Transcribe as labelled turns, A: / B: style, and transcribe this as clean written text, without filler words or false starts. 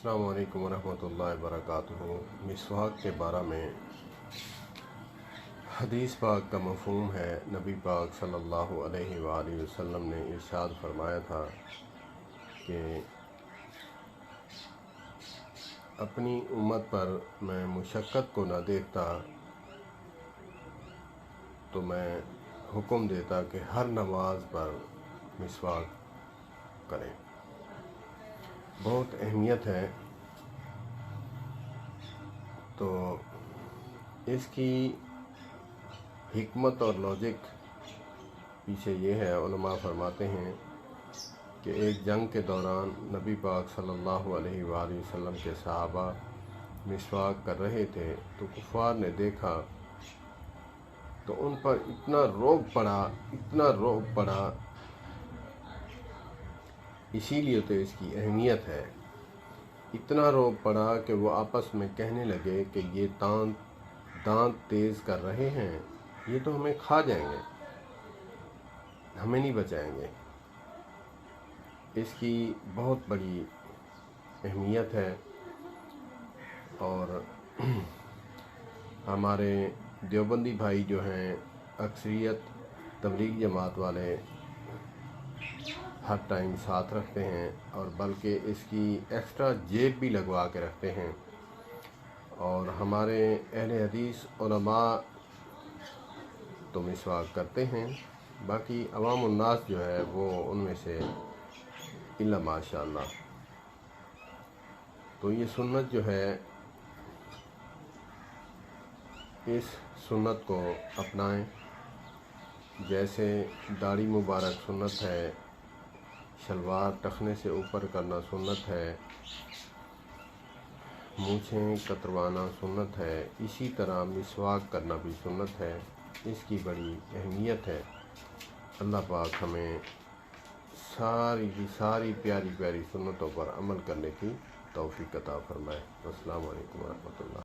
A: अस्सलामु अलैकुम वरहमतुल्लाहि वबरकातुहू। मिसवाक के बारे में हदीस पाक का मफ़हूम है। नबी पाक सल्लल्लाहु अलैहि वसल्लम ने इरशाद फरमाया था कि अपनी उम्मत पर मैं मुशक्क़त को न देखता तो मैं हुक्म देता कि हर नमाज पर मिसवाक करें। बहुत अहमियत है। तो इसकी हिकमत और लॉजिक पीछे ये है, उलमा फरमाते हैं कि एक जंग के दौरान नबी पाक सल्लल्लाहु अलैहि वसल्लम के सहाबा मिसवाक कर रहे थे तो कुफ़ार ने देखा तो उन पर इतना रोब पड़ा, इसीलिए तो इसकी अहमियत है। इतना रोब पड़ा कि वो आपस में कहने लगे कि ये दांत तेज़ कर रहे हैं, ये तो हमें खा जाएंगे, हमें नहीं बचाएंगे। इसकी बहुत बड़ी अहमियत है। और हमारे देवबंदी भाई जो हैं, अक्सरियत तबलीग जमात वाले हर टाइम साथ रखते हैं और बल्कि इसकी एक्स्ट्रा जेब भी लगवा के रखते हैं। और हमारे अहले हदीस उलमा तो मिसवाक करते हैं, बाकी अवाम उन्नास जो है वो उनमें से इल्ला माशाअल्लाह। तो ये सुन्नत जो है, इस सुन्नत को अपनाएं। जैसे दाढ़ी मुबारक सुन्नत है, शलवार टखने से ऊपर करना सुन्नत है, मूछें कतरवाना सुन्नत है, इसी तरह मिसवाक करना भी सुन्नत है। इसकी बड़ी अहमियत है। अल्लाह पाक हमें सारी की सारी प्यारी प्यारी सुन्नतों पर अमल करने की तौफीक अता फरमाए। अस्सलामु अलैकुम वरहमतुल्लाह।